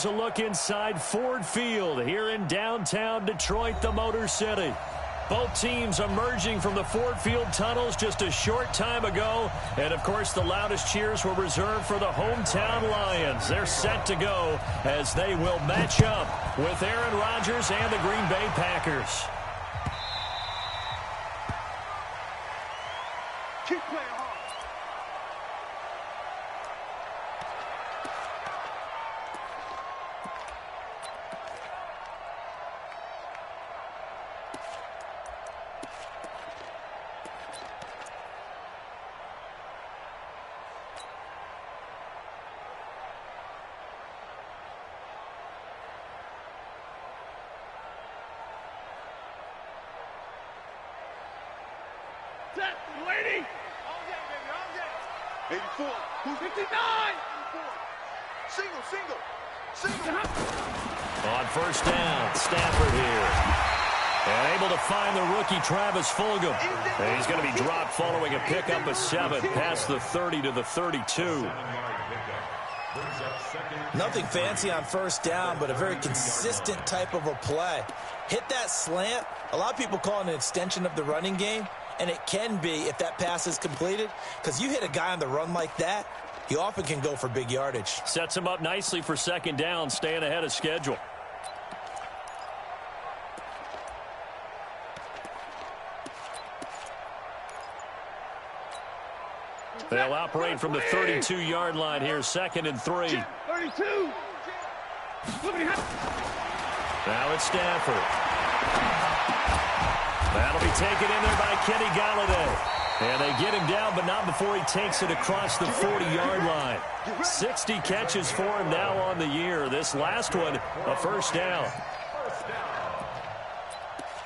A look inside Ford Field here in downtown Detroit, the Motor City. Both teams emerging from the Ford Field tunnels just a short time ago. And, of course, the loudest cheers were reserved for the hometown Lions. They're set to go as they will match up with Aaron Rodgers and the Green Bay Packers. Keep playing hard. Set, lady. All day, baby, all day. 84. Who's 59? 84. Single. On first down, Stafford here. And able to find the rookie Travis Fulgham. And he's going to be dropped following a pickup of 7 past the 30 to the 32. Nothing fancy on first down, but a very consistent type of a play. Hit that slant. A lot of people call it an extension of the running game. And it can be if that pass is completed, because you hit a guy on the run like that, he often can go for big yardage. Sets him up nicely for second down, staying ahead of schedule. They'll operate from the 32-yard line here, 2nd and 3. 32. Now it's Stafford. That'll be taken in there by Kenny Golladay. And they get him down, but not before he takes it across the 40-yard line. 60 catches for him now on the year. This last one, a first down.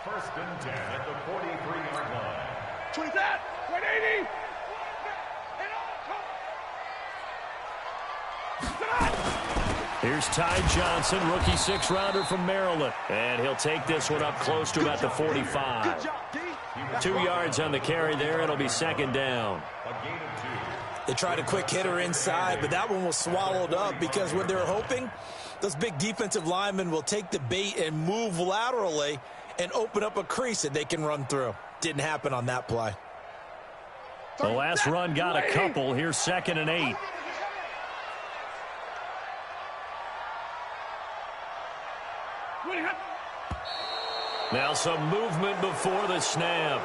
First and 10 at the 43-yard line. 20 that. 180. Here's Ty Johnson, rookie 6th-rounder from Maryland. And he'll take this one up close to about the 45. 2 yards on the carry there. It'll be second down. They tried a quick hitter inside, but that one was swallowed up because what they're hoping, those big defensive linemen will take the bait and move laterally and open up a crease that they can run through. Didn't happen on that play. The last run got a couple. Here's 2nd and 8. Now some movement before the snap.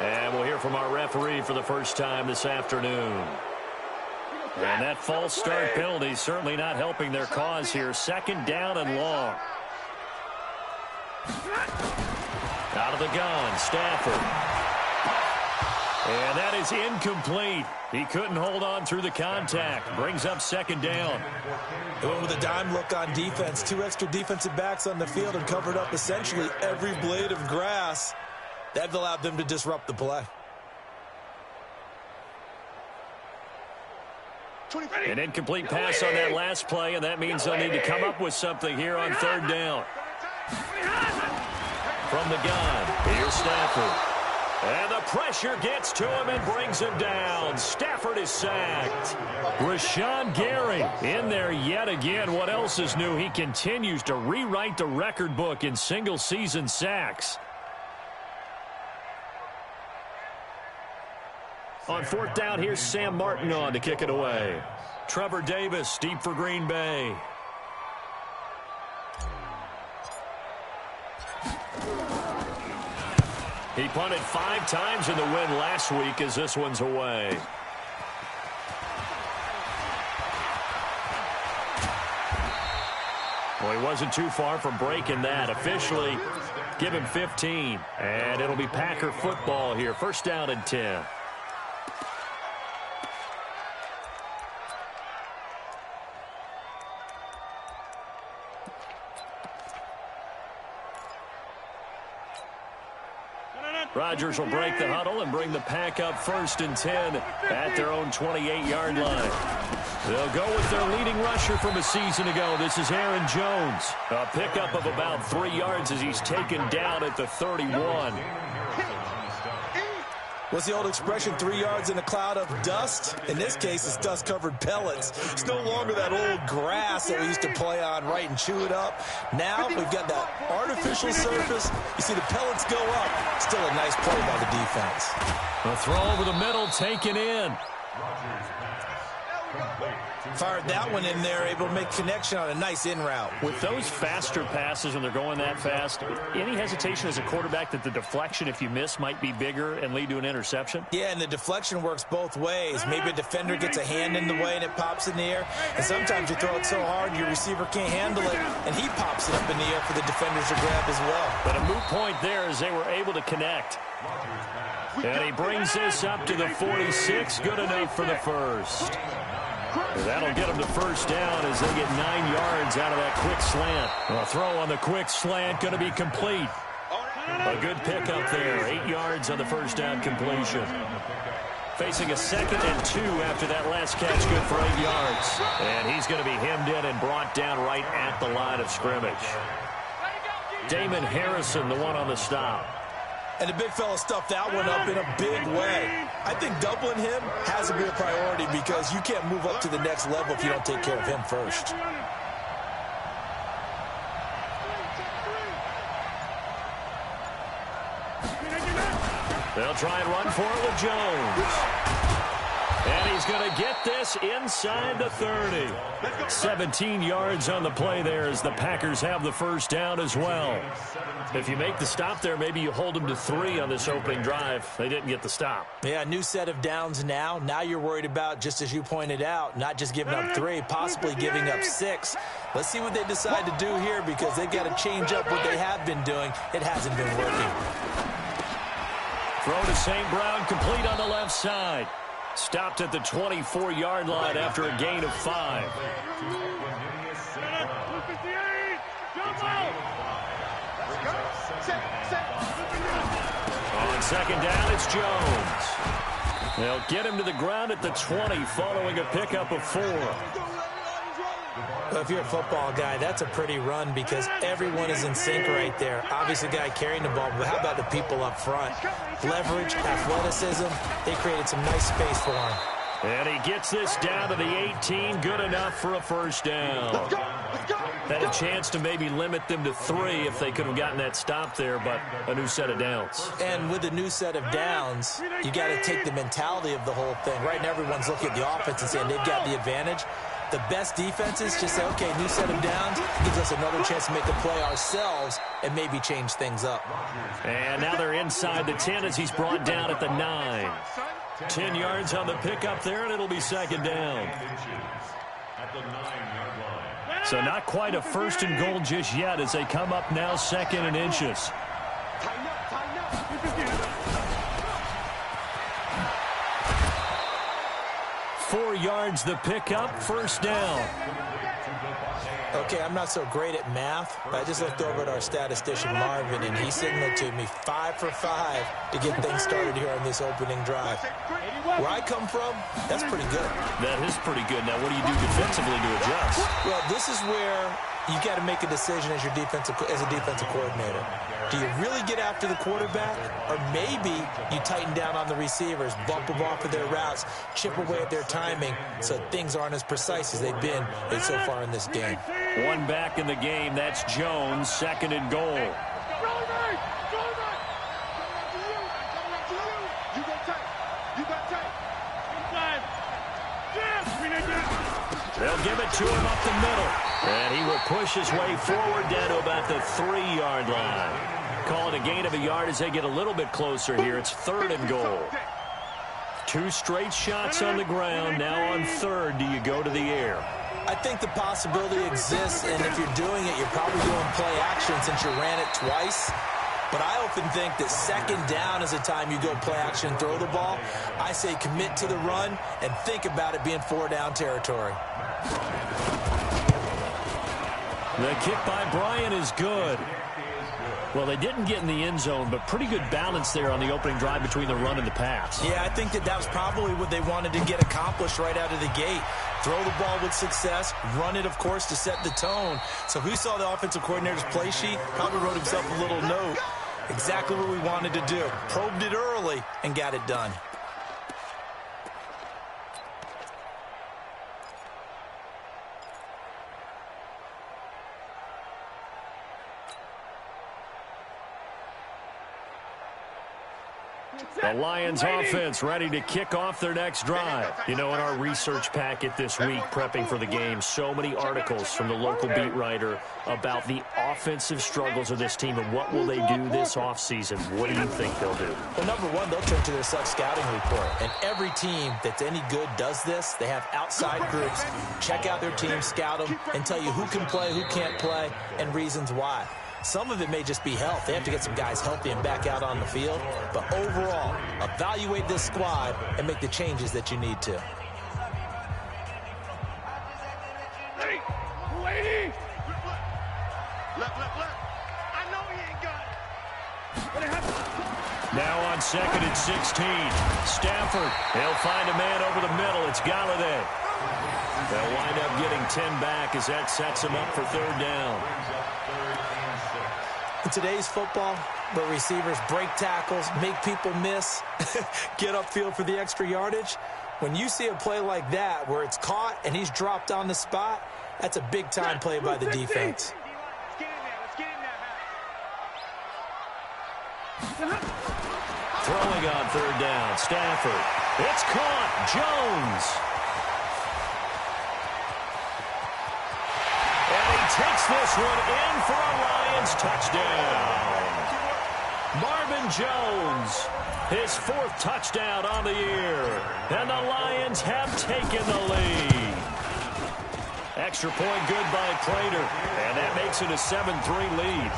And we'll hear from our referee for the first time this afternoon. And that false start penalty certainly not helping their cause here. 2nd down and long. Out of the gun, Stafford. And that is incomplete. He couldn't hold on through the contact. Brings up 2nd down. They went with a dime look on defense. 2 extra defensive backs on the field and covered up essentially every blade of grass. That allowed them to disrupt the play. An incomplete pass on that last play, and that means they'll need to come up with something here on 3rd down. From the gun, here's Stafford. And the pressure gets to him and brings him down. Stafford is sacked. Rashawn Gary in there yet again. What else is new? He continues to rewrite the record book in single-season sacks. On 4th down, here's Sam Martin on to kick it away. Trevor Davis deep for Green Bay. He punted 5 times in the win last week as this one's away. Well, he wasn't too far from breaking that. Officially, give him 15. And it'll be Packer football here. 1st down and 10. Rodgers will break the huddle and bring the Pack up 1st and 10 at their own 28-yard line. They'll go with their leading rusher from a season ago. This is Aaron Jones. A pickup of about 3 yards as he's taken down at the 31. What's the old expression, 3 yards in a cloud of dust? In this case, it's dust-covered pellets. It's no longer that old grass that we used to play on, right, and chew it up. Now we've got that artificial surface. You see the pellets go up. Still a nice play by the defense. The throw over the middle, taken in. Fired that one in there, able to make connection on a nice in route. With those faster passes, when they're going that fast, any hesitation as a quarterback that the deflection, if you miss, might be bigger and lead to an interception? Yeah, and the deflection works both ways. Maybe a defender gets a hand in the way and it pops in the air. And sometimes you throw it so hard your receiver can't handle it, and he pops it up in the air for the defenders to grab as well. But a moot point there as they were able to connect. And he brings this up to the 46. Good enough for the first. That'll get them to first down as they get 9 yards out of that quick slant. A throw on the quick slant going to be complete. A good pickup there. 8 yards on the first down completion. Facing a 2nd and 2 after that last catch, good for 8 yards. And he's going to be hemmed in and brought down right at the line of scrimmage. Damon Harrison, the one on the stop. And the big fella stuffed that one up in a big way. I think doubling him has to be a priority because you can't move up to the next level if you don't take care of him first. They'll try and run for it with Jones. And he's going to get this inside the 30. 17 yards on the play there as the Packers have the first down as well. If you make the stop there, maybe you hold them to 3 on this opening drive. They didn't get the stop. Yeah, new set of downs now. Now you're worried about, just as you pointed out, not just giving up 3, possibly giving up 6. Let's see what they decide to do here because they've got to change up what they have been doing. It hasn't been working. Throw to St. Brown, complete on the left side. Stopped at the 24-yard line after a gain of 5. On second down, it's Jones. They'll get him to the ground at the 20 following a pickup of 4. Well, if you're a football guy, that's a pretty run because everyone is in sync right there. Obviously, the guy carrying the ball, but how about the people up front? Leverage, athleticism, they created some nice space for him. And he gets this down to the 18, good enough for a first down. Had a chance to maybe limit them to 3 if they could have gotten that stop there, but a new set of downs. And with a new set of downs, you got to take the mentality of the whole thing. Right now, everyone's looking at the offense and saying they've got the advantage. The best defenses just say, okay, new set of downs, gives us another chance to make a play ourselves and maybe change things up. And now they're inside the 10 as he's brought down at the 9. 10 yards on the pickup there, and it'll be second down. So not quite a first and goal just yet as they come up now 2nd and inches. 4 yards the pickup, first down. Okay, I'm not so great at math, but I just looked over at our statistician, Marvin, and he signaled to me 5 for 5 to get things started here on this opening drive. Where I come from, that's pretty good. That is pretty good. Now, what do you do defensively to adjust? Well, this is where you got to make a decision as a defensive coordinator. Do you really get after the quarterback, or maybe you tighten down on the receivers, bump them off of their routes, chip away at their timing so things aren't as precise as they've been so far in this game? One back in the game. That's Jones, 2nd and goal. They'll give it to him up the middle. And he will push his way forward down to about the 3-yard line. Call it a gain of a yard as they get a little bit closer here. It's 3rd and goal. 2 straight shots on the ground. Now on 3rd, do you go to the air? I think the possibility exists, and if you're doing it, you're probably doing play action since you ran it twice. But I often think that 2nd down is the time you go play action, throw the ball. I say commit to the run and think about it being 4-down territory. The kick by Bryant is good. Well, they didn't get in the end zone, but pretty good balance there on the opening drive between the run and the pass. Yeah, I think that was probably what they wanted to get accomplished right out of the gate. Throw the ball with success, run it, of course, to set the tone. So if we saw the offensive coordinator's play sheet, probably wrote himself a little note. Exactly what we wanted to do. Probed it early and got it done. The Lions offense ready to kick off their next drive. You know, in our research packet this week, prepping for the game, so many articles from the local beat writer about the offensive struggles of this team and what will they do this offseason. What do you think they'll do? Well, number one, they'll turn to their self-scouting report. And every team that's any good does this. They have outside groups. Check out their team, scout them, and tell you who can play, who can't play, and reasons why. Some of it may just be health. They have to get some guys healthy and back out on the field. But overall, evaluate this squad and make the changes that you need to. Lady! Left. I know he ain't got it. Now on 2nd and 16. Stafford. He'll find a man over the middle. It's Galladay. They'll wind up getting 10 back as that sets him up for 3rd down. In today's football, where receivers break tackles, make people miss, get upfield for the extra yardage, when you see a play like that where it's caught and he's dropped on the spot, that's a big-time play by the defense. Throwing on 3rd down, Stafford. It's caught. Jones. And he takes this one in for a Lions touchdown. Marvin Jones, his 4th touchdown on the year. And the Lions have taken the lead. Extra point good by Prater. And that makes it a 7-3 lead.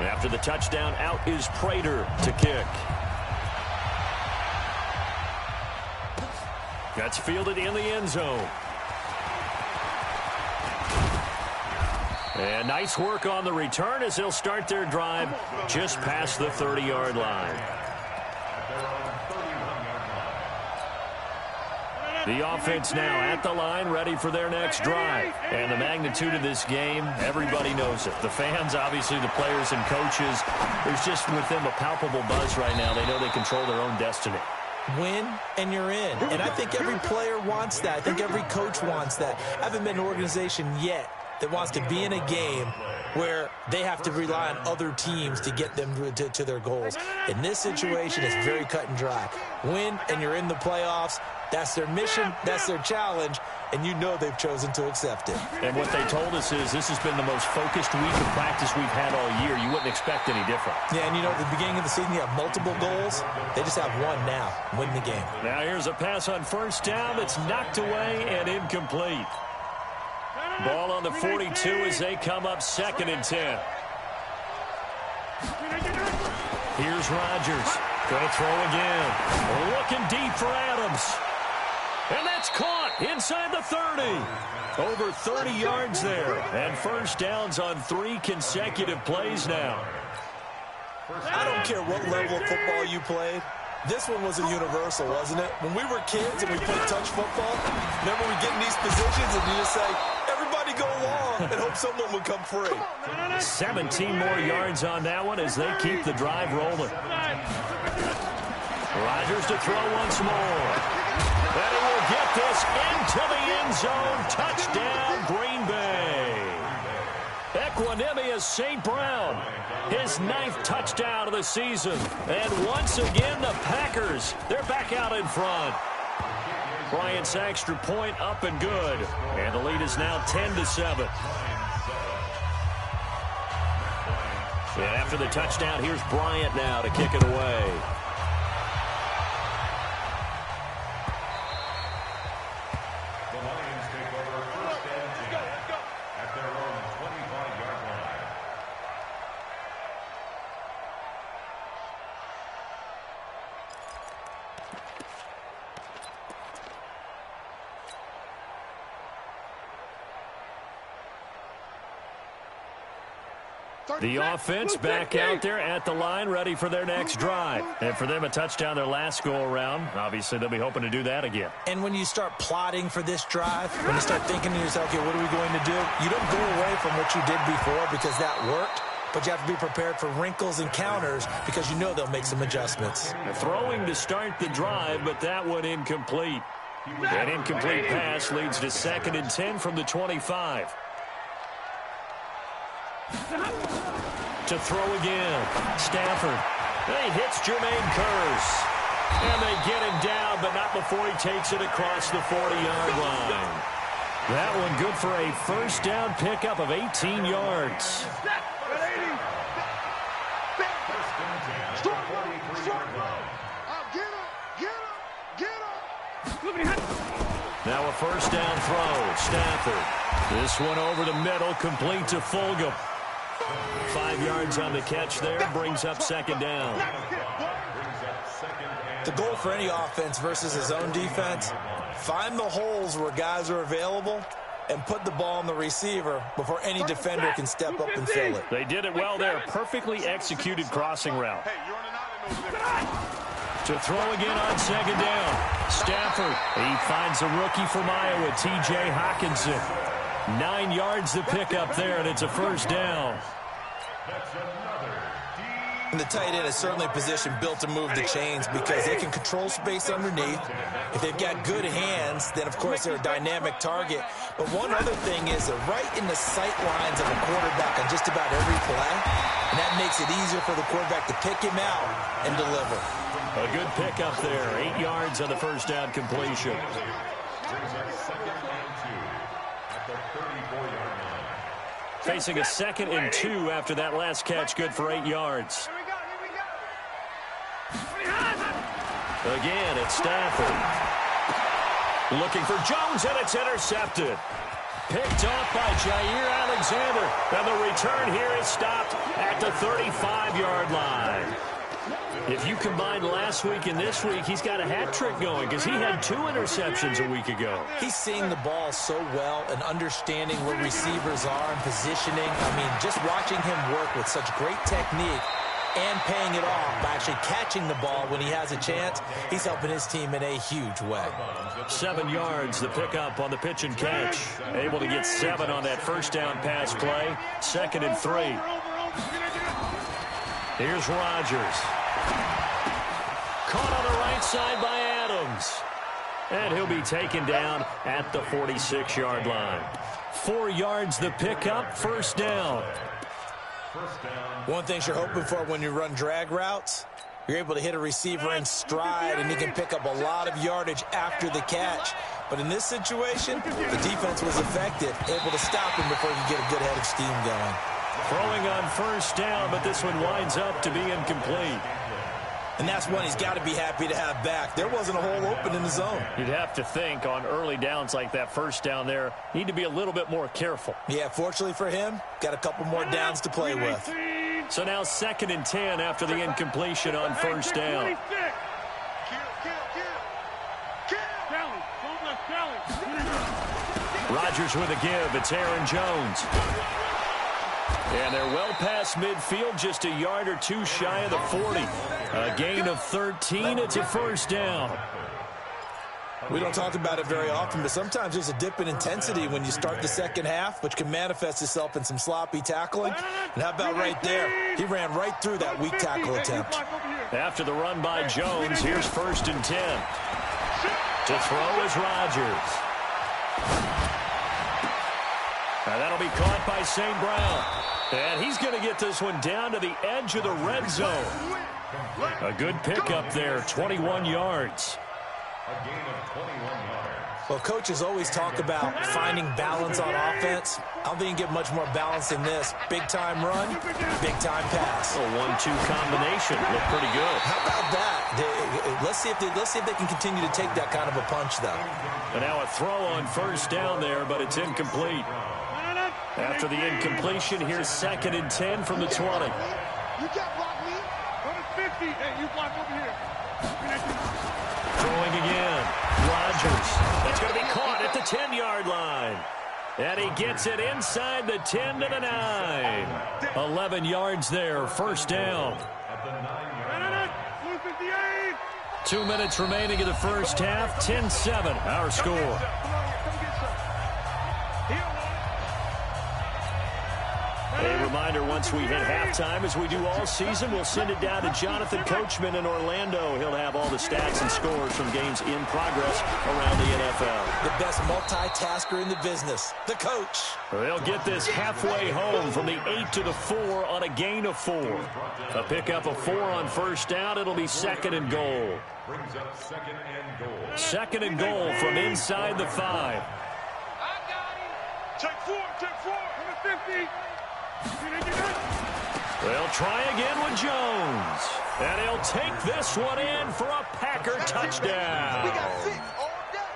After the touchdown, out is Prater to kick. That's fielded in the end zone. And nice work on the return as they'll start their drive just past the 30-yard line. The offense now at the line, ready for their next drive. And the magnitude of this game, everybody knows it. The fans, obviously the players and coaches, there's just with them a palpable buzz right now. They know they control their own destiny. Win, and you're in. And I think every player wants that. I think every coach wants that. I haven't been an organization yet that wants to be in a game where they have to rely on other teams to get them to their goals. In this situation, it's very cut and dry. Win, and you're in the playoffs. That's their mission. That's their challenge. And you know they've chosen to accept it. And what they told us is this has been the most focused week of practice we've had all year. You wouldn't expect any different. Yeah, and you know, at the beginning of the season, you have multiple goals. They just have one now. Win the game. Now here's a pass on 1st down that's knocked away and incomplete. Ball on the 42 as they come up 2nd and 10. Here's Rodgers. Going to throw again. Looking deep for Adams. And that's caught inside the 30. Over 30 yards there. And 1st downs on 3 consecutive plays now. I don't care what level of football you played. This one was a universal, wasn't it? When we were kids and we played touch football, remember we get in these positions and you just say, everybody go long and hope someone would come free. 17 more yards on that one as they keep the drive rolling. Rodgers to throw once more. And he will get this into the end zone. Touchdown, Green Bay. Equanimous St. Brown, his 9th touchdown of the season. And once again, the Packers, they're back out in front. Bryant's extra point up and good. And the lead is now 10-7. And after the touchdown, here's Bryant now to kick it away. The offense back out there at the line, ready for their next drive. And for them, a touchdown their last go-around. Obviously, they'll be hoping to do that again. And when you start plotting for this drive, when you start thinking to yourself, okay, what are we going to do? You don't go away from what you did before because that worked, but you have to be prepared for wrinkles and counters because you know they'll make some adjustments. Throwing to start the drive, but that one incomplete. An incomplete pass leads to 2nd and 10 from the 25. To throw again. Stafford. He hits Jermaine Kearse. And they get him down, but not before he takes it across the 40-yard line. That one good for a first down pickup of 18 yards. Now a first down throw. Stafford. This one over the middle, complete to Fulgham. 5 yards on the catch there, brings up 2nd down. The goal for any offense versus his own defense, find the holes where guys are available and put the ball on the receiver before any defender can step up and fill it. They did it well there. Perfectly executed crossing route. To throw again on 2nd down. Stafford. He finds a rookie from Iowa, T.J. Hawkinson. 9 yards to pick up there, and it's a first down. And the tight end is certainly a position built to move the chains because they can control space underneath. If they've got good hands, then, of course, they're a dynamic target. But one other thing is they're right in the sight lines of a quarterback on just about every play, and that makes it easier for the quarterback to pick him out and deliver. A good pickup there. 8 yards on the first down completion. Facing a 2nd and 2 after that last catch, good for 8 yards. Again, it's Stafford. Looking for Jones, and it's intercepted. Picked off by Jair Alexander. And the return here is stopped at the 35-yard line. If you combine last week and this week, he's got a hat trick going because he had 2 interceptions a week ago. He's seeing the ball so well and understanding where receivers are and positioning. I mean, just watching him work with such great technique and paying it off by actually catching the ball when he has a chance, he's helping his team in a huge way. 7 yards, the pickup on the pitch and catch. Able to get 7 on that first down pass play. 2nd and 3. Here's Rodgers. Caught on the right side by Adams. And he'll be taken down at the 46-yard line. 4 yards the pickup, first down. One thing you're hoping for when you run drag routes, you're able to hit a receiver in stride, and he can pick up a lot of yardage after the catch. But in this situation, the defense was effective, able to stop him before you get a good head of steam going. Throwing on first down, but this one winds up to be incomplete. And that's one he's got to be happy to have back. There wasn't a hole open in the zone. You'd have to think on early downs like that first down there, need to be a little bit more careful. Yeah, fortunately for him, got a couple more downs to play with. So now 2nd and 10 after the incompletion on first down. Rodgers with a give. It's Aaron Jones. And they're well past midfield, just a yard or 2 shy of the 40. A gain of 13. It's a first down. We don't talk about it very often, but sometimes there's a dip in intensity when you start the second half, which can manifest itself in some sloppy tackling. And how about right there? He ran right through that weak tackle attempt. After the run by Jones, here's 1st and 10. To throw is Rodgers. Now that'll be caught by St. Brown. And he's going to get this one down to the edge of the red zone. A good pickup there, 21 yards. A gain of 21 yards. Well, coaches always talk about finding balance on offense. I don't think you get much more balance than this. Big-time run, big-time pass. A 1-2 combination. Looked pretty good. How about that? Let's see if they can continue to take that kind of a punch, though. And now a throw on first down there, but it's incomplete. After the incompletion, here's 2nd and 10 from the 20. You can't block me. Go to 50. Hey, you block over here. Throwing again. Rodgers. That's going to be caught at the 10-yard line. And he gets it inside the 10 to the 9. 11 yards there, first down. 2 minutes remaining in the first half, 10-7, our score. A reminder, once we hit halftime, as we do all season, we'll send it down to Jonathan Coachman in Orlando. He'll have all the stats and scores from games in progress around the NFL. The best multitasker in the business, the coach. They'll get this halfway home from the 8 to the 4 on a gain of 4. A pickup of 4 on first down. It'll be second and goal. Brings up second and goal. Second and goal from inside the 5. Take 4, take 4. 50. They'll try again with Jones. And he'll take this one in for a Packer touchdown.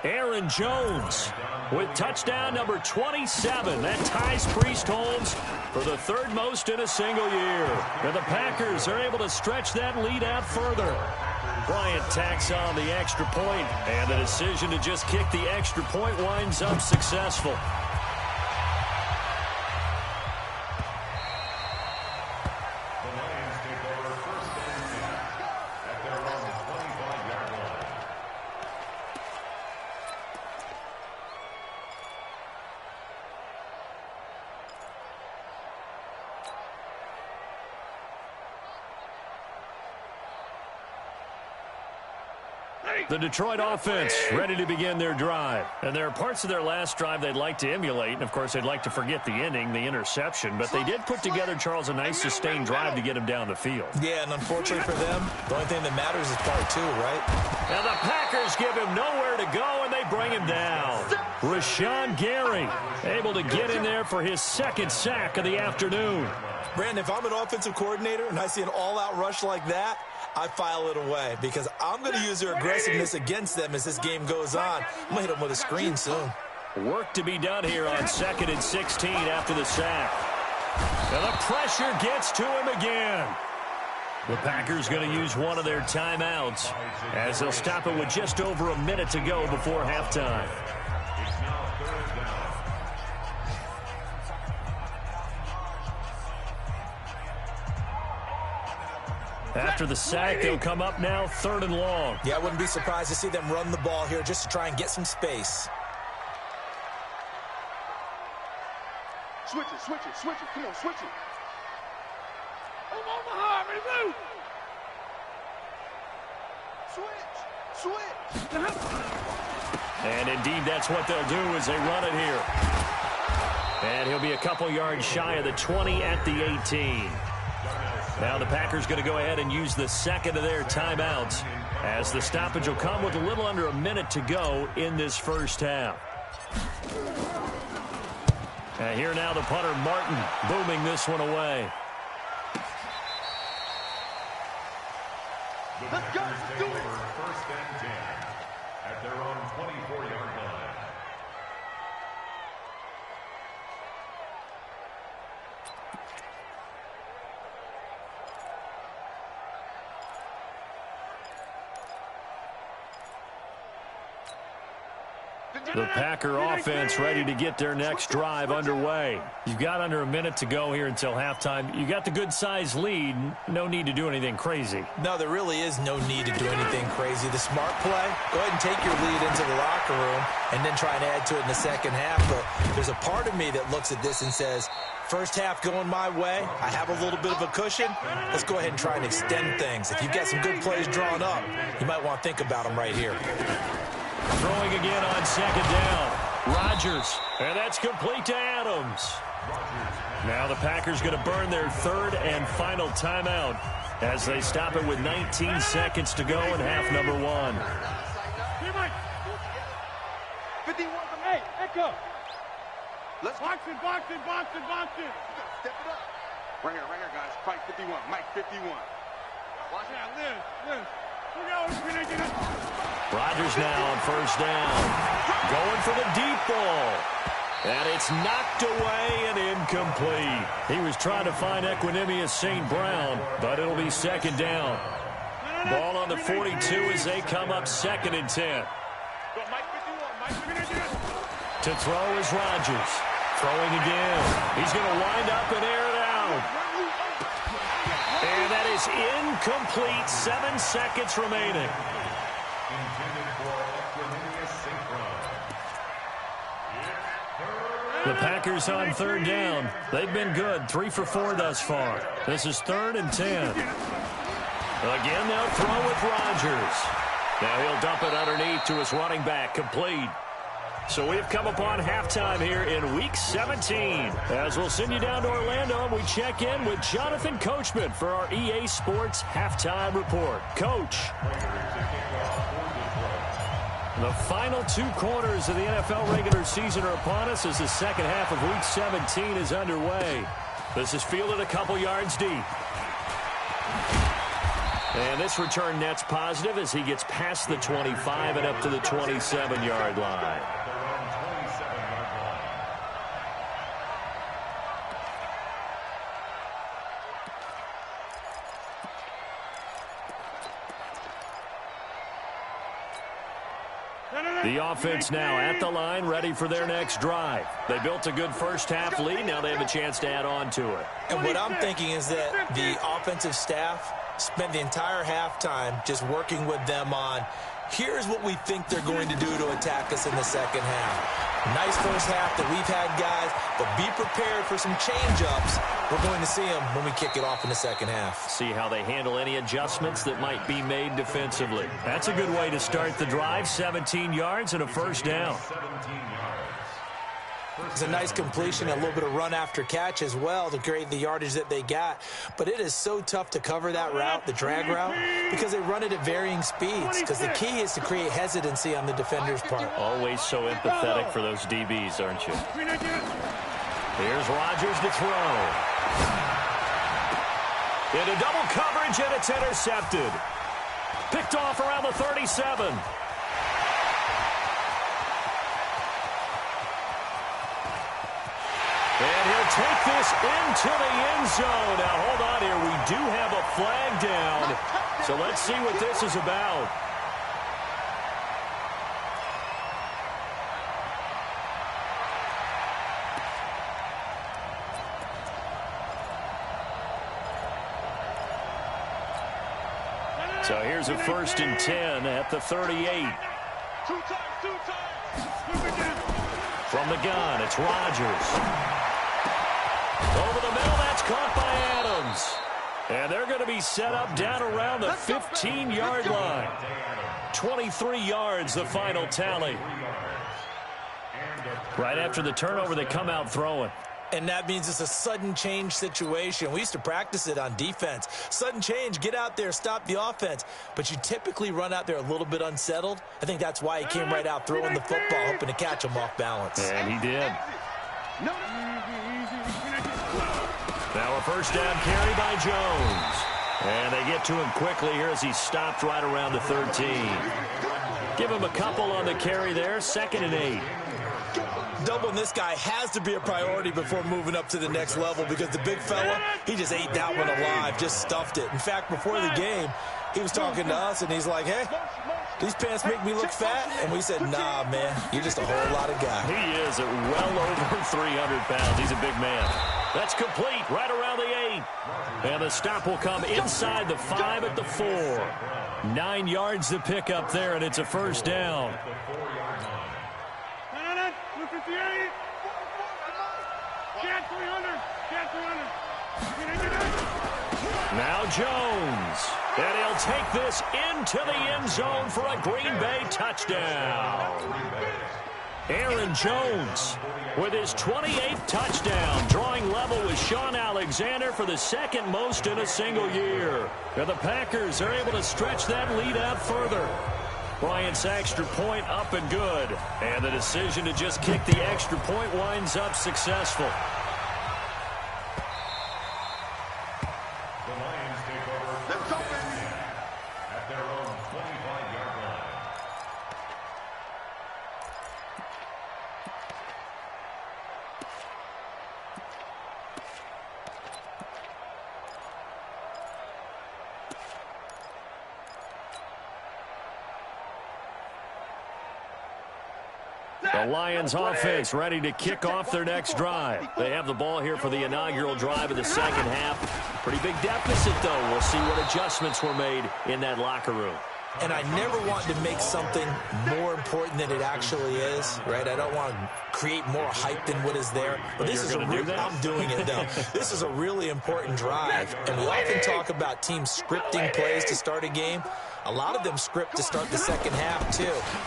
Aaron Jones with touchdown number 27. That ties Priest-Holmes for the third most in a single year. And the Packers are able to stretch that lead out further. Bryant tacks on the extra point, and the decision to just kick the extra point winds up successful. The Detroit offense ready to begin their drive. And there are parts of their last drive they'd like to emulate. And, of course, they'd like to forget the ending, the interception. But they did put together, Charles, a nice sustained drive to get him down the field. Yeah, and unfortunately for them, the only thing that matters is part 2, right? Now the Packers give him nowhere to go, and they bring him down. Rashawn Gary able to get in there for his second sack of the afternoon. Brandon, if I'm an offensive coordinator and I see an all-out rush like that, I file it away because I'm going to use their aggressiveness against them as this game goes on. I'm going to hit them with a screen soon. Work to be done here on 2nd and 16 after the sack. And the pressure gets to him again. The Packers going to use one of their timeouts as they'll stop it with just over a minute to go before halftime. It's now third down. After the sack, they'll come up now 3rd and long. Yeah, I wouldn't be surprised to see them run the ball here just to try and get some space. Switch it, switch it, switch it. Come on, switch it. Omaha, ready, move. Switch, switch. And indeed, that's what they'll do as they run it here. And he'll be a couple yards shy of the 20 at the 18. Now the Packers going to go ahead and use the second of their timeouts as the stoppage will come with a little under a minute to go in this first half. And here now the punter, Martin, booming this one away. Let's go, let's do it. First and 10 at their own 24-yard line. The Packer offense ready to get their next drive underway. You've got under a minute to go here until halftime. You got the good-sized lead. No need to do anything crazy. No, there really is no need to do anything crazy. The smart play, go ahead and take your lead into the locker room and then try and add to it in the second half. But there's a part of me that looks at this and says, first half going my way, I have a little bit of a cushion. Let's go ahead and try and extend things. If you've got some good plays drawn up, you might want to think about them right here. Throwing again on second down. Rodgers, and that's complete to Adams. Now the Packers going to burn their third and final timeout as they stop it with 19 seconds to go in half number 1. 51 from 8. Echo. Let's box it, box it, box it, box it. Step it up. Right here, guys. Fight 51. Mike 51. Watch out, Liz. Rodgers now on first down. Going for the deep ball. And it's knocked away and incomplete. He was trying to find Equanimous St. Brown, but it'll be second down. Ball on the 42 as they come up 2nd and 10. To throw is Rodgers. Throwing again. He's going to wind up and air it out. And that is incomplete. 7 seconds remaining. The Packers on third down. They've been good. 3 for 4 thus far. This is 3rd and 10. Again, they'll throw with Rodgers. Now he'll dump it underneath to his running back. Complete. So we've come upon halftime here in Week 17. As we'll send you down to Orlando, and we check in with Jonathan Coachman for our EA Sports Halftime Report. Coach. The final 2 quarters of the NFL regular season are upon us as the second half of Week 17 is underway. This is fielded a couple yards deep. And this return net's positive as he gets past the 25 and up to the 27-yard line. The offense now at the line, ready for their next drive. They built a good first-half lead. Now they have a chance to add on to it. And what I'm thinking is that the offensive staff spent the entire halftime just working with them on, here's what we think they're going to do to attack us in the second half. Nice first half that we've had, guys, but be prepared for some change-ups. We're going to see them when we kick it off in the second half. See how they handle any adjustments that might be made defensively. That's a good way to start the drive. 17 yards and a first down. It's a nice completion, a little bit of run after catch as well to create the yardage that they got. But it is so tough to cover that route, the drag route, because they run it at varying speeds. Because the key is to create hesitancy on the defender's part. Always so empathetic for those DBs, aren't you? Here's Rodgers to throw. Into double coverage, and it's intercepted. Picked off around the 37. And he'll take this into the end zone. Now, hold on here. We do have a flag down. So let's see what this is about. So here's a 1st and 10 at the 38. From the gun, it's Rodgers. Over the middle, that's caught by Adams. And they're going to be set up down around the 15-yard line. 23 yards, the final tally. Right after the turnover, they come out throwing. And that means it's a sudden change situation. We used to practice it on defense. Sudden change, get out there, stop the offense. But you typically run out there a little bit unsettled. I think that's why he came right out throwing the football, hoping to catch him off balance. And he did. Now a first down carry by Jones. And they get to him quickly here as he stopped right around the 13. Give him a couple on the carry there. 2nd and 8. Doubling this guy has to be a priority before moving up to the next level because the big fella, he just ate that one alive, just stuffed it. In fact, before the game, he was talking to us, and he's like, hey, these pants make me look fat? And we said, nah, man, you're just a whole lot of guy. He is at well over 300 pounds. He's a big man. That's complete right around the 8. And the stop will come inside the 5 at the 4. 9 yards to pick up there, and it's a first down. Now Jones. And he'll take this into the end zone for a Green Bay touchdown. Aaron Jones with his 28th touchdown, drawing level with Sean Alexander for the 2nd most in a single year. And the Packers are able to stretch that lead out further. Bryant's extra point up and good. And the decision to just kick the extra point winds up successful. The Lions take over at their own 25-yard line. The Lions offense ready to kick off their next drive. They have the ball here for the inaugural drive of the second half. Pretty big deficit, though. We'll see what adjustments were made in that locker room. And I never want to make something more important than it actually is, right? I don't want to create more hype than what is there. But this is I'm doing it, though. This is a really important drive. And we often talk about teams scripting plays to start a game. A lot of them script to start the second half, too.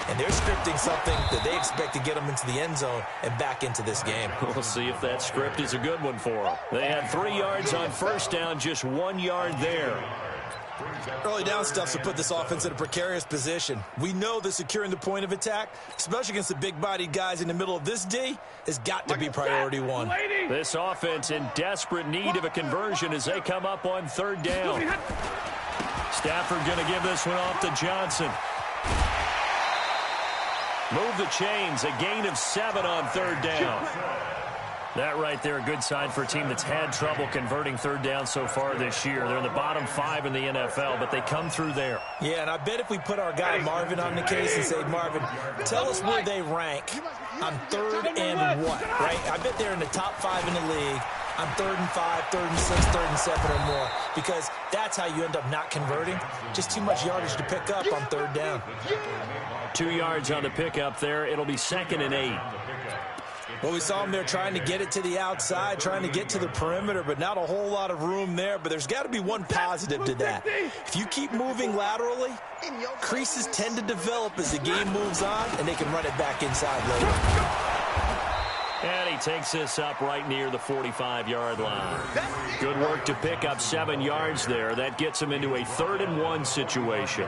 And they're scripting something that they expect to get them into the end zone and back into this game. We'll see if that script is a good one for them. They had 3 yards on first down, just 1 yard there. Early down stuff to put this offense in a precarious position. We know that securing the point of attack, especially against the big-bodied guys in the middle of this D, has got to be priority one. This offense in desperate need of a conversion as they come up on third down. Stafford going to give this one off to Johnson. Move the chains, a gain of 7 on third down. That right there, a good sign for a team that's had trouble converting third down so far this year. They're in the bottom 5 in the NFL, but they come through there. Yeah, and I bet if we put our guy Marvin on the case and say, Marvin, tell us where they rank on third and what, right? I bet they're in the top 5 in the league on 3rd and 5, 3rd and 6, 3rd and 7 or more, because that's how you end up not converting. Just too much yardage to pick up on third down. 2 yards on the pickup there. It'll be 2nd and 8. Well, we saw him there trying to get it to the outside, trying to get to the perimeter, but not a whole lot of room there. But there's got to be one positive to that. If you keep moving laterally, creases tend to develop as the game moves on, and they can run it back inside later. And he takes this up right near the 45-yard line. Good work to pick up 7 yards there. That gets him into a 3rd and 1 situation.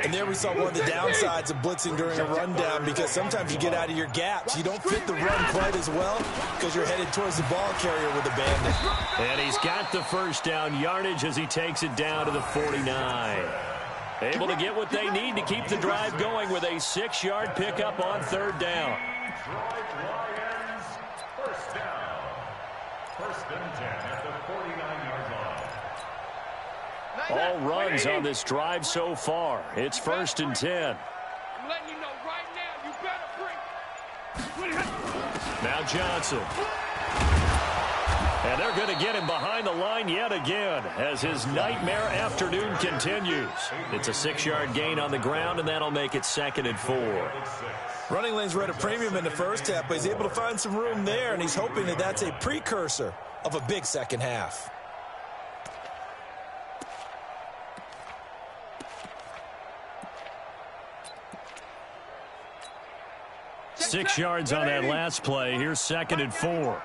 And there we saw one of the downsides of blitzing during a rundown, because sometimes you get out of your gaps. You don't fit the run quite as well because you're headed towards the ball carrier with a bandit. And he's got the first down yardage as he takes it down to the 49. Able to get what they need to keep the drive going with a 6-yard pickup on third down. Lions, first down. 1st and 10 at the 49-yard line. All runs on this drive so far. It's 1st and 10. I'm letting you know right now, you better bring. Now Johnson. And they're going to get him behind the line yet again as his nightmare afternoon continues. It's a 6-yard gain on the ground, and that'll make it 2nd and 4. Running lanes were at a premium in the first half, but he's able to find some room there, and he's hoping that that's a precursor of a big second half. Six yards on that last play. Here's 2nd and 4.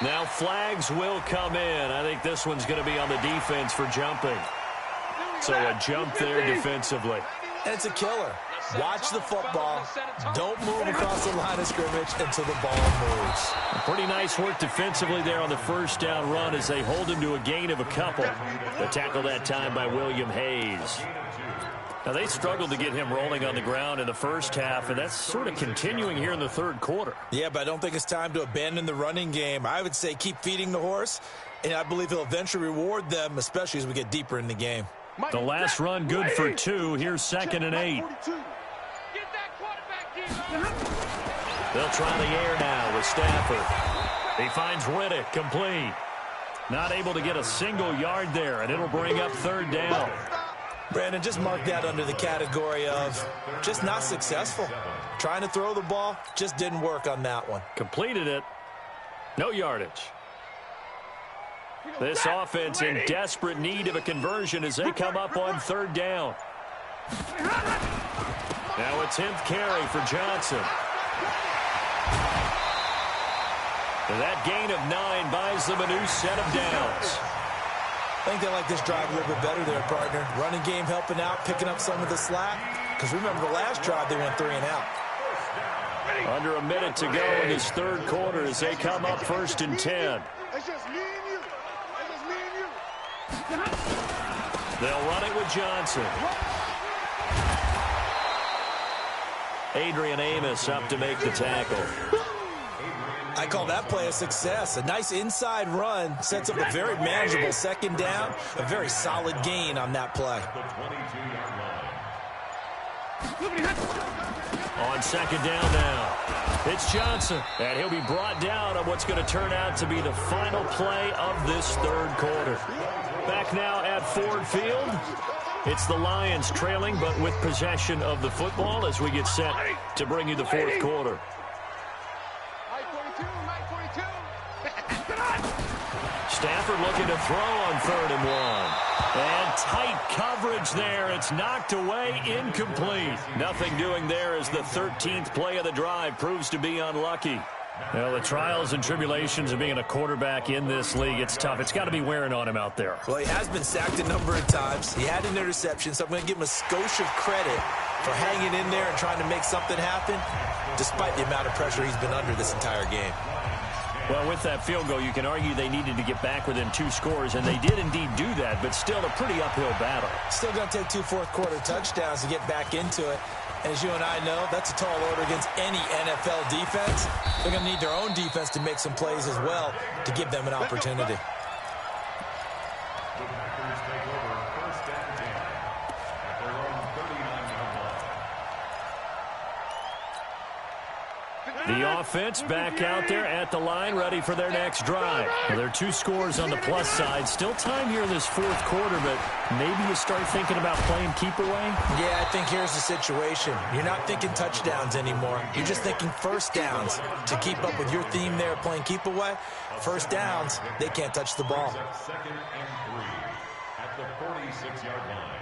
Now flags will come in. I think this one's going to be on the defense for jumping. So a jump there defensively. And it's a killer. Watch the football. Don't move across the line of scrimmage until the ball moves. Pretty nice work defensively there on the first down run as they hold him to a gain of a couple. The tackle that time by William Hayes. Now, they struggled to get him rolling on the ground in the first half, and that's sort of continuing here in the third quarter. Yeah, but I don't think it's time to abandon the running game. I would say keep feeding the horse, and I believe he'll eventually reward them, especially as we get deeper in the game. The last run good for 2. Here's 2nd and 8. They'll try the air now with Stafford. He finds Riddick complete. Not able to get a single yard there, and it'll bring up 3rd down. Brandon, just mark that under the category of just not successful. Trying to throw the ball, just didn't work on that one. Completed it. No yardage. This offense in desperate need of a conversion as they come up on 3rd down. Now a 10th carry for Johnson. And that gain of 9 buys them a new set of downs. I think they like this drive a little bit better there, partner. Running game helping out, picking up some of the slack. Because remember, the last drive, they went 3 and out. Under a minute to go in this third quarter as they come up 1st and 10. It's just me and you. It's just me and you. They'll run it with Johnson. Adrian Amos up to make the tackle. I call that play a success. A nice inside run sets up a very manageable 2nd down. A very solid gain on that play. On second down now, it's Johnson, and he'll be brought down on what's going to turn out to be the final play of this third quarter. Back now at Ford Field. It's the Lions trailing, but with possession of the football as we get set to bring you the fourth quarter. Stafford looking to throw on 3rd and 1. And tight coverage there. It's knocked away, incomplete. Nothing doing there as the 13th play of the drive proves to be unlucky. Well, the trials and tribulations of being a quarterback in this league, it's tough. It's got to be wearing on him out there. Well, he has been sacked a number of times. He had an interception, so I'm going to give him a skosh of credit for hanging in there and trying to make something happen, despite the amount of pressure he's been under this entire game. Well, with that field goal, you can argue they needed to get back within 2 scores, and they did indeed do that, but still a pretty uphill battle. Still going to take 2 fourth-quarter touchdowns to get back into it. And as you and I know, that's a tall order against any NFL defense. They're going to need their own defense to make some plays as well to give them an opportunity. The Packers take over 1st and 10 at their own 39-yard line. The offense back out there at the line, ready for their next drive. Well, there are 2 scores on the plus side. Still time here in this fourth quarter, but maybe you start thinking about playing keep away? Yeah, I think here's the situation. You're not thinking touchdowns anymore. You're just thinking first downs. To keep up with your theme there, playing keep away, first downs, they can't touch the ball. 2nd and 3 at the 46-yard line.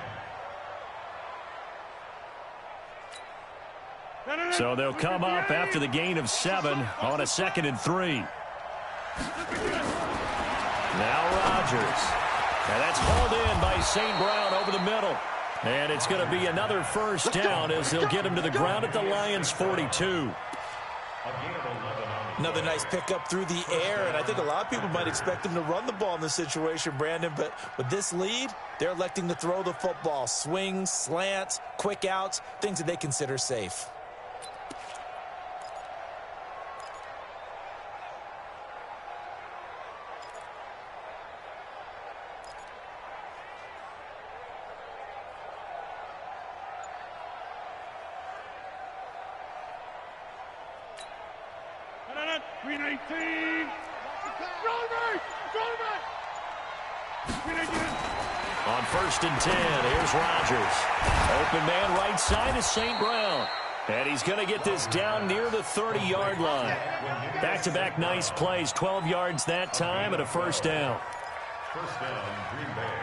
So they'll come up after the gain of 7 on a 2nd and 3. Now Rodgers. And that's hauled in by St. Brown over the middle. And it's going to be another first down as they'll get him to the ground at the Lions' 42. Another nice pickup through the air, and I think a lot of people might expect them to run the ball in this situation, Brandon, but with this lead, they're electing to throw the football. Swings, slants, quick outs, things that they consider safe. On 1st and 10, here's Rodgers. Open man right side is St. Brown. And he's going to get this down near the 30-yard line. Back-to-back nice plays, 12 yards that time and a first down.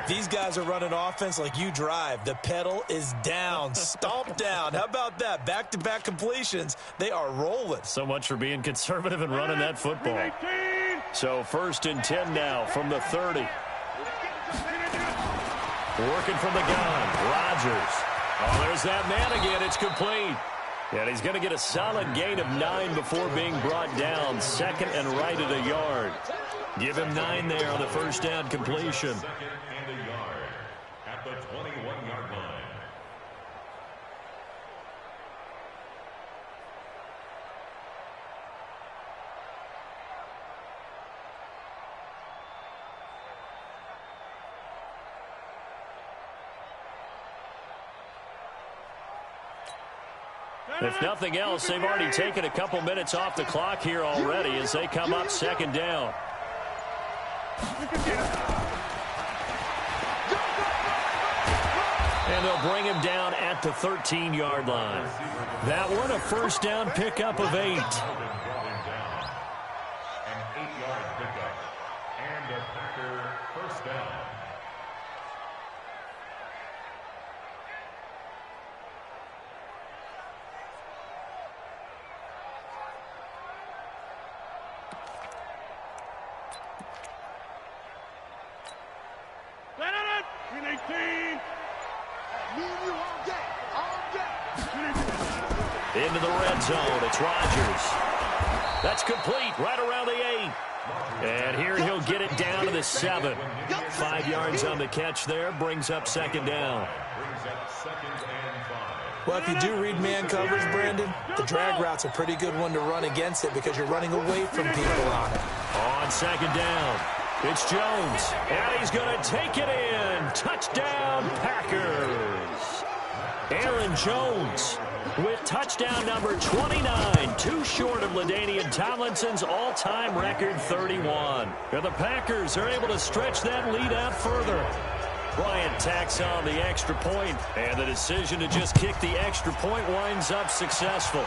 These guys are running offense like you drive. The pedal is down, stomp down. How about that? Back-to-back completions. They are rolling. So much for being conservative and running that football. So 1st and 10 now from the 30. Working from the gun, Rodgers. Oh, there's that man again. It's complete. And he's going to get a solid gain of 9 before being brought down. 2nd and right at a yard. Give him 9 there on the first down completion. 2nd and a yard at the 21-yard line. If nothing else, they've already taken a couple minutes off the clock here already as they come up 2nd down. And they'll bring him down at the 13-yard line. That one a first down pickup of 8. An 8-yard pickup and a Packer first down. Into the red zone, it's Rodgers. That's complete, right around the 8. And here he'll get it down to the 7. 5 yards on the catch there, brings up 2nd down. Well, if you do read man coverage, Brandon, the drag route's a pretty good one to run against it because you're running away from people on it. On 2nd down, it's Jones. And he's going to take it in. Touchdown, Packers. Aaron Jones with touchdown number 29, too short of LaDainian Tomlinson's all-time record 31. And the Packers are able to stretch that lead out further. Bryant tacks on the extra point, and the decision to just kick the extra point winds up successful.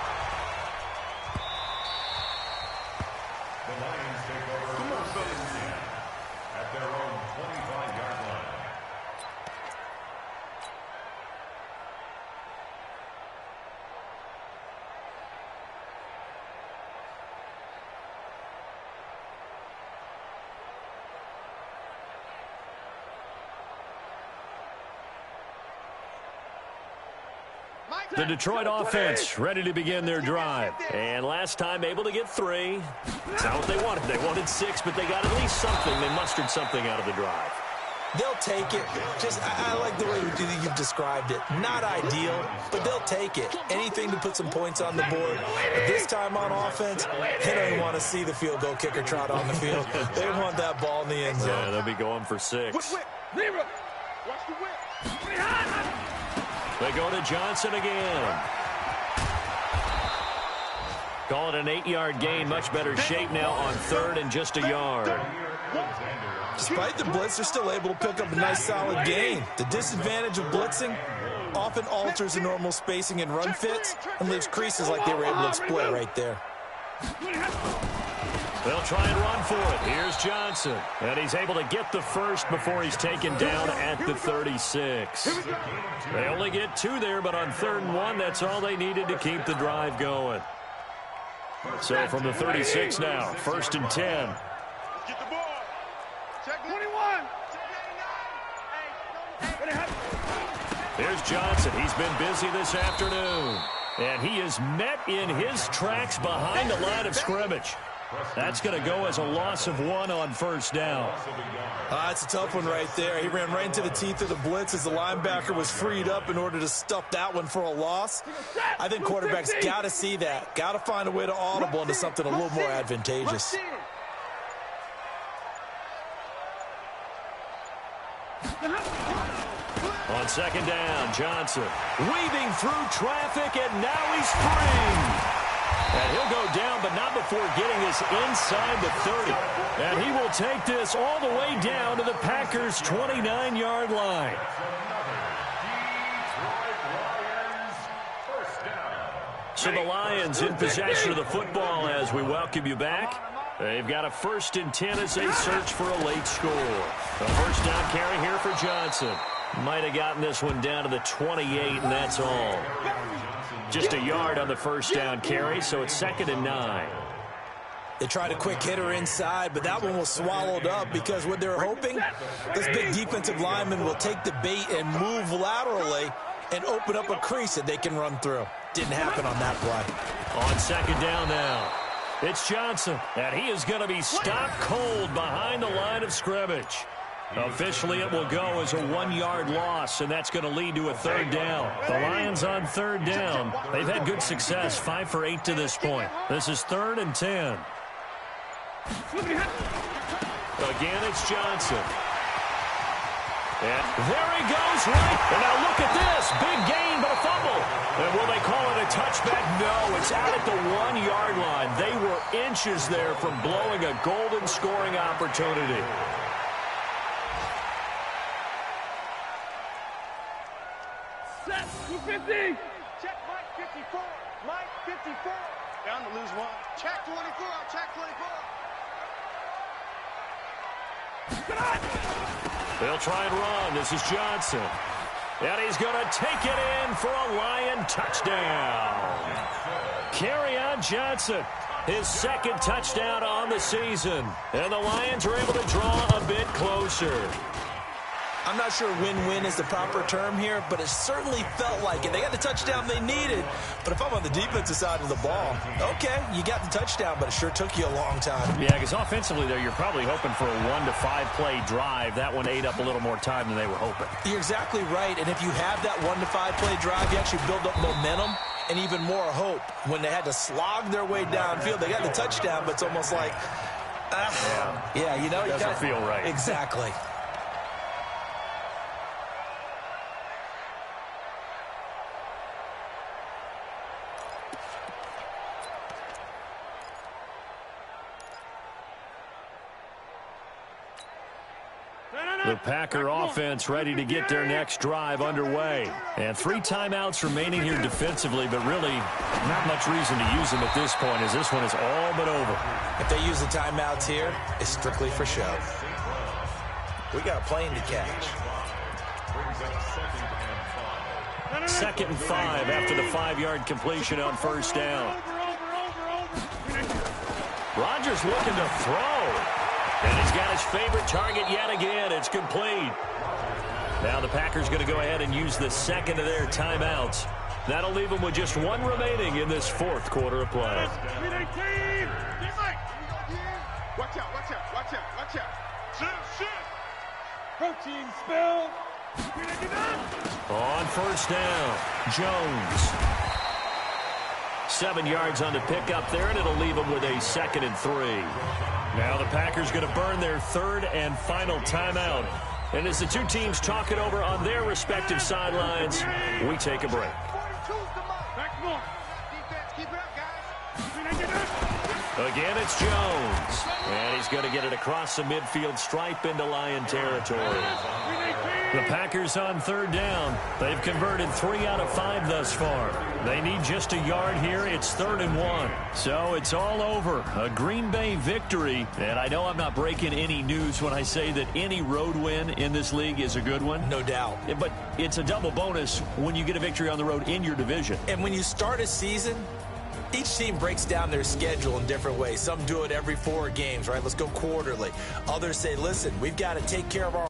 The Lions take over at their own 25-yard line. The Detroit offense ready to begin their drive. And last time able to get 3. It's not what they wanted. They wanted 6, but they got at least something. They mustered something out of the drive. They'll take it. I like the way you've described it. Not ideal, but they'll take it. Anything to put some points on the board. But this time on offense, they don't even want to see the field goal kicker trot on the field. They want that ball in the end zone. Yeah, they'll be going for 6. Watch the whip. They go to Johnson again. Call it an 8-yard gain. Much better shape now on 3rd and just a yard. Despite the blitz, they're still able to pick up a nice solid gain. The disadvantage of blitzing often alters the normal spacing and run fits and leaves creases like they were able to exploit right there. They'll try and run for it. Here's Johnson. And he's able to get the first before he's taken down at the 36. They only get 2 there, but on 3rd and 1, that's all they needed to keep the drive going. So from the 36 now, 1st and 10. Get the ball. Check 21. Here's Johnson. He's been busy this afternoon. And he is met in his tracks behind the line of scrimmage. That's going to go as a loss of 1 on 1st down. That's a tough one right there. He ran right into the teeth of the blitz as the linebacker was freed up in order to stuff that one for a loss. I think quarterbacks got to see that. Got to find a way to audible into something a little more advantageous. On 2nd down, Johnson weaving through traffic, and now he's free. And he'll go down, but not before getting this inside the 30. And he will take this all the way down to the Packers' 29-yard line. So the Lions in possession of the football as we welcome you back. They've got a 1st and 10 as they search for a late score. A 1st down carry here for Johnson. Might have gotten this one down to the 28, and that's all. Just a yard on the 1st down carry, so it's 2nd and 9. They tried a quick hitter inside, but that one was swallowed up because what they're hoping, this big defensive lineman will take the bait and move laterally and open up a crease that they can run through. Didn't happen on that play. On 2nd down now, it's Johnson, and he is going to be stopped cold behind the line of scrimmage. Officially, it will go as a 1-yard loss, and that's going to lead to a 3rd down. The Lions on 3rd down. They've had good success, 5 for 8 to this point. This is 3rd and 10. Again, it's Johnson. And there he goes, right. And now look at this. Big gain, but a fumble. And will they call it a touchback? No, it's out at the 1-yard line. They were inches there from blowing a golden scoring opportunity. Set 250. Check Mike 54. Mike 54. Down to lose 1. Check 24. Check 24. They'll try and run. This is Johnson. And he's going to take it in for a Lion touchdown. Kerryon Johnson, his 2nd touchdown on the season. And the Lions are able to draw a bit closer. I'm not sure win-win is the proper term here, but it certainly felt like it. They got the touchdown they needed, but if I'm on the defensive side of the ball, okay, you got the touchdown, but it sure took you a long time. Yeah, because offensively there, you're probably hoping for a 1 to 5 play drive. That one ate up a little more time than they were hoping. You're exactly right, and if you have that 1 to 5 play drive, you actually build up momentum and even more hope. When they had to slog their way downfield, they got the touchdown, but it's almost like, yeah, you know, it doesn't feel right. Exactly. The Packer offense ready to get their next drive underway. And 3 timeouts remaining here defensively, but really not much reason to use them at this point as this one is all but over. If they use the timeouts here, it's strictly for show. We got a plane to catch. 2nd and 5 after the 5-yard completion on first down. Rodgers looking to throw. And he's got his favorite target yet again. It's complete. Now the Packers going to go ahead and use the second of their timeouts. That'll leave them with just 1 remaining in this 4th quarter of play. Watch out, watch out, watch out, watch out. Shit. Protein spill. On first down, Jones. 7 yards on the pickup there, and it'll leave them with a 2nd and 3. Now the Packers going to burn their 3rd and final timeout. And as the two teams talk it over on their respective sidelines, we take a break. Again, it's Jones. And he's going to get it across the midfield stripe into Lion territory. The Packers on 3rd down. They've converted 3 out of 5 thus far. They need just a yard here. It's 3rd and 1. So it's all over. A Green Bay victory. And I know I'm not breaking any news when I say that any road win in this league is a good one. No doubt. But it's a double bonus when you get a victory on the road in your division. And when you start a season, each team breaks down their schedule in different ways. Some do it every 4 games, right? Let's go quarterly. Others say, listen, we've got to take care of our